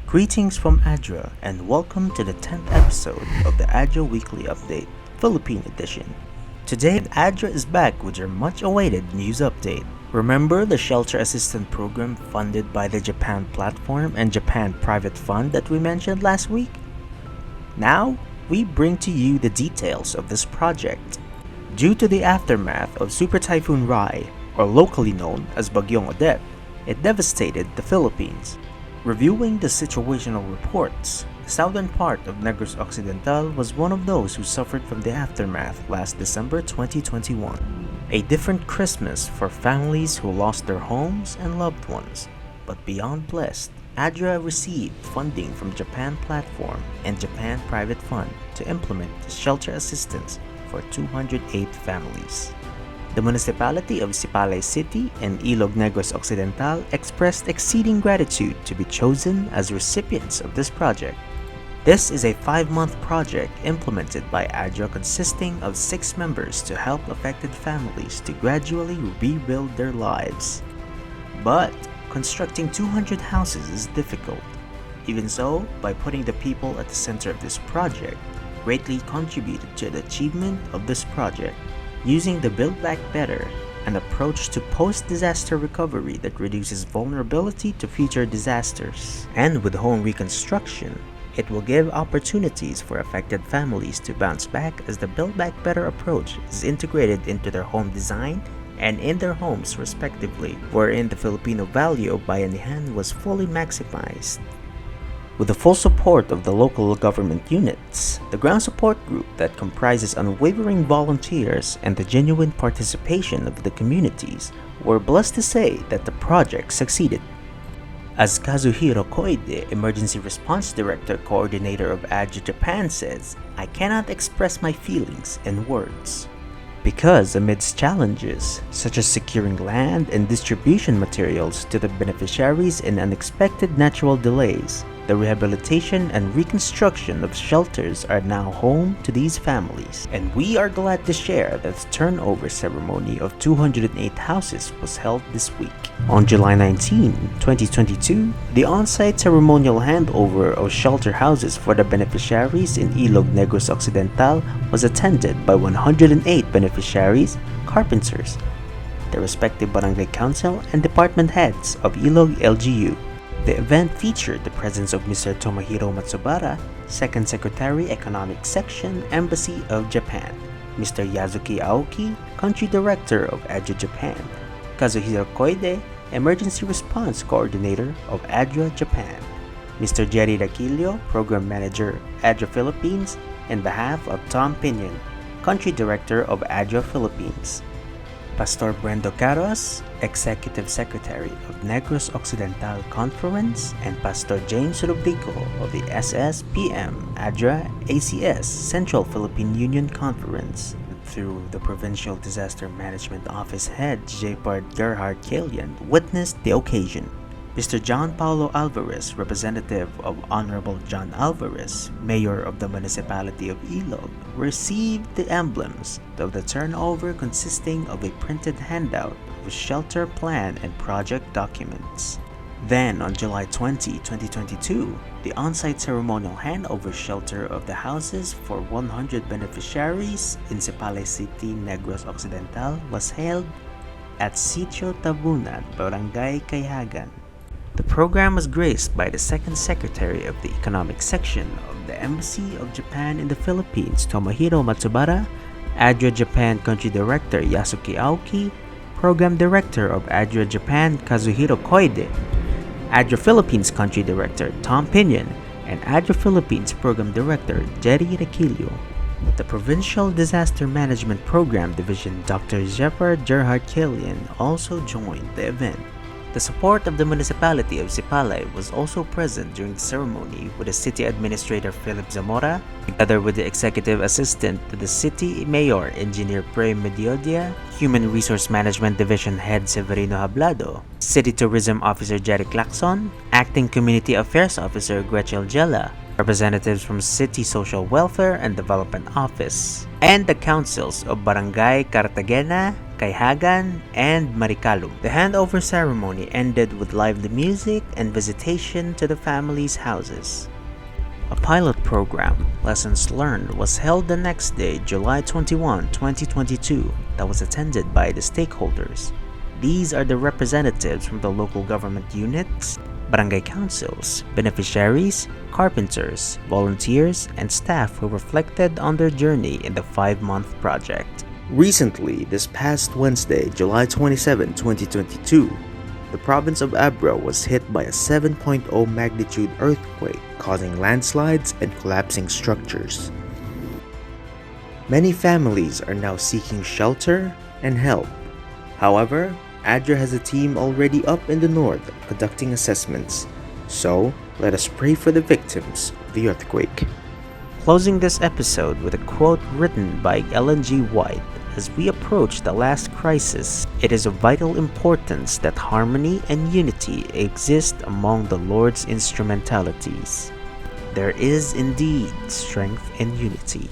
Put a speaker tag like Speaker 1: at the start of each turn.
Speaker 1: Greetings from ADRA and welcome to the 10th episode of the ADRA Weekly Update, Philippine Edition. Today, ADRA is back with your much-awaited news update. Remember the Shelter Assistance Program funded by the Japan Platform and Japan Private Fund that we mentioned last week? Now, we bring to you the details of this project. Due to the aftermath of Super Typhoon Rai, or locally known as Bagyong Odette, it devastated the Philippines. Reviewing the situational reports, the southern part of Negros Occidental was one of those who suffered from the aftermath last December 2021. A different Christmas for families who lost their homes and loved ones. But beyond blessed, ADRA received funding from Japan Platform and Japan Private Fund to implement the shelter assistance for 208 families. The municipality of Sipalay City and Ilog Negros Occidental expressed exceeding gratitude to be chosen as recipients of this project. This is a 5-month project implemented by ADRA consisting of 6 members to help affected families to gradually rebuild their lives. But constructing 200 houses is difficult. Even so, by putting the people at the center of this project, greatly contributed to the achievement of this project. Using the Build Back Better, an approach to post-disaster recovery that reduces vulnerability to future disasters. And with home reconstruction, it will give opportunities for affected families to bounce back as the Build Back Better approach is integrated into their home design and in their homes respectively, wherein the Filipino value of Bayanihan was fully maximized. With the full support of the local government units, the ground support group that comprises unwavering volunteers and the genuine participation of the communities, we're blessed to say that the project succeeded. As Kazuhiro Koide, Emergency Response Director Coordinator of ADRA Japan says, "I cannot express my feelings in words." Because amidst challenges, such as securing land and distribution materials to the beneficiaries and unexpected natural delays, the rehabilitation and reconstruction of shelters are now home to these families, and we are glad to share that the turnover ceremony of 208 houses was held this week. On July 19, 2022, the on-site ceremonial handover of shelter houses for the beneficiaries in Ilog Negros Occidental was attended by 108 beneficiaries, carpenters, the respective barangay council and department heads of Ilog LGU. The event featured the presence of Mr. Tomohiro Matsubara, Second Secretary Economic Section, Embassy of Japan, Mr. Yazuki Aoki, Country Director of ADRA Japan, Kazuhiro Koide, Emergency Response Coordinator of ADRA Japan, Mr. Jerry Raquilio, Program Manager, ADRA Philippines, in behalf of Tom Pinion, Country Director of ADRA Philippines, Pastor Brendo Caros, Executive Secretary of Negros Occidental Conference, and Pastor James Rodrigo of the SSPM ADRA ACS Central Philippine Union Conference. Through the Provincial Disaster Management Office Head J. Gerhard Kalian witnessed the occasion. Mr. John Paulo Alvarez, representative of Honorable John Alvarez, Mayor of the Municipality of Ilog, received the emblems of the turnover consisting of a printed handout with shelter plan and project documents. Then, on July 20, 2022, the on-site ceremonial handover shelter of the houses for 100 beneficiaries in Sipalay City, Negros Occidental was held at Sitio Tabunan, Barangay Kayagan. The program was graced by the Second Secretary of the Economic Section of the Embassy of Japan in the Philippines, Tomohiro Matsubara, ADRA Japan Country Director Yasuki Aoki, Program Director of ADRA Japan Kazuhiro Koide, ADRA Philippines Country Director Tom Pinion, and ADRA Philippines Program Director Jerry Raquilio. The Provincial Disaster Management Program Division Dr. Shepard Gerhard Kalian also joined the event. The support of the municipality of Sipalay was also present during the ceremony with the City Administrator Philip Zamora, together with the Executive Assistant to the City Mayor Engineer Prem Mediodia, Human Resource Management Division Head Severino Hablado, City Tourism Officer Jerry Claxon, Acting Community Affairs Officer Gretchel Jella, representatives from City Social Welfare and Development Office, and the councils of Barangay Cartagena, Kayhagan, and Maricalum. The handover ceremony ended with lively music and visitation to the families' houses. A pilot program, Lessons Learned, was held the next day, July 21, 2022, that was attended by the stakeholders. These are the representatives from the local government units, barangay councils, beneficiaries, carpenters, volunteers, and staff who reflected on their journey in the 5-month project. Recently, this past Wednesday, July 27, 2022, the province of ADRA was hit by a 7.0 magnitude earthquake, causing landslides and collapsing structures. Many families are now seeking shelter and help. However, ADRA has a team already up in the north conducting assessments, so let us pray for the victims of the earthquake. Closing this episode with a quote written by Ellen G. White: as we approach the last crisis, it is of vital importance that harmony and unity exist among the Lord's instrumentalities. There is indeed strength in unity.